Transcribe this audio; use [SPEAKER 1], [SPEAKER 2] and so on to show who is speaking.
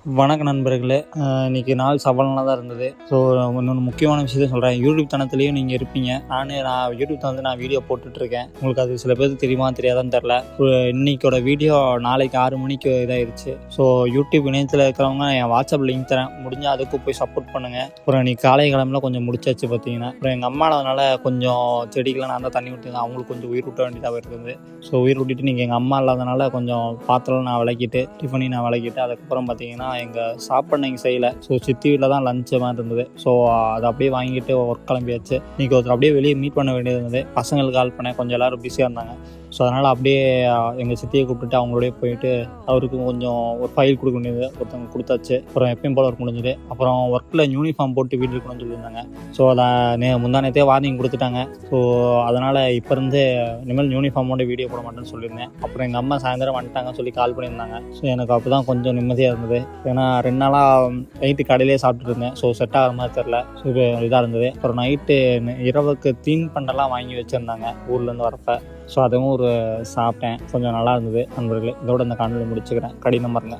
[SPEAKER 1] வணக்க நண்பர்களே. இன்றைக்கி நாள் சவாலாக தான் இருந்தது. ஸோ இன்னொன்று முக்கியமான விஷயத்த சொல்கிறேன். யூடியூப் தளத்துலேயும் நீங்கள் இருப்பீங்க. நான் யூடியூப் தளத்தில் நான் வீடியோ போட்டுட்ருக்கேன். உங்களுக்கு அது சில பேருக்கு தெரியுமா தெரியாதான்னு தெரில. இன்றைக்கோட வீடியோ நாளைக்கு 6 மணிக்கு இதாகிடுச்சு. ஸோ யூடியூப் இணையத்தில் இருக்கிறவங்க என் வாட்ஸ்அப் லிங்க் தரேன், முடிஞ்சால் அதுக்கும் போய் சப்போர்ட் பண்ணுங்கள். அப்புறம் இன்றைக்கி காலை கிழமையில் கொஞ்சம் முடிச்சாச்சு பார்த்தீங்கன்னா. அப்புறம் எங்கள் அம்மானால கொஞ்சம் செடிக்கெலாம் நான் தான் தண்ணி விட்டுருந்தேன். அவங்களுக்கு கொஞ்சம் உயிர் விட்ட வேண்டியதாக இருக்குது. ஸோ உயிர் விட்டுட்டு நீங்கள் எங்கள் அம்மா இல்லாதனால கொஞ்சம் பாத்திரம் நான் விளக்கிட்டு, டிஃபனையும் நான் விளக்கிட்டு, அதுக்கப்புறம் பார்த்தீங்கன்னா எங்கள் சாப்பாடு நீங்கள் செய்யலை. ஸோ சித்தி வீட்டில் தான் லஞ்சு மாதிரி இருந்தது. ஸோ அதை அப்படியே வாங்கிட்டு ஒர்க் கிளம்பியாச்சு. இன்றைக்கி ஒருத்தர் அப்படியே வெளியே மீட் பண்ண வேண்டியது இருந்தது. பசங்களுக்கு கால் பண்ணேன், கொஞ்சம் எல்லோரும் பிஸியாக இருந்தாங்க. ஸோ அதனால் அப்படியே எங்கள் சித்தியை கூப்பிட்டுட்டு அவங்களோடய போயிட்டு அவருக்கும் கொஞ்சம் ஒரு ஃபைல் கொடுக்க வேண்டியது ஒருத்தவங்க கொடுத்தாச்சு. அப்புறம் எப்பயும் போல் ஒர்க் முடிஞ்சுது. அப்புறம் ஒர்க்கில் யூனிஃபார்ம் போட்டு வீடு இருக்கணும்னு சொல்லியிருந்தாங்க. ஸோ அதை முந்தானத்தே வார்னிங் கொடுத்துட்டாங்க. ஸோ அதனால் இப்போ இருந்து இனிமேல் யூனிஃபார்மோட வீடியோ போட மாட்டேன்னு சொல்லியிருந்தேன். அப்புறம் எங்கள் அம்மா சாயந்தரம் வந்துட்டாங்கன்னு சொல்லி கால் பண்ணியிருந்தாங்க. ஸோ எனக்கு அப்போ தான் கொஞ்சம் நிம்மதியாக இருந்தது. ஏன்னா 2 நாளாக நைட்டு கடையிலே சாப்பிட்டுட்டு இருந்தேன். ஸோ செட் ஆகிற மாதிரி தெரில. ஸோ இதாக இருந்தது. அப்புறம் நைட்டு இரவுக்கு தீன் பண்டெல்லாம் வாங்கி வச்சுருந்தாங்க ஊர்லேருந்து வரப்போ. ஸோ அதுவும் சாப்பிட்டேன். கொஞ்சம் நல்லா இருந்தது நண்பர்களே. இதோட இந்த காணொலி முடிச்சுக்கிறேன். கடினமாக இருங்க.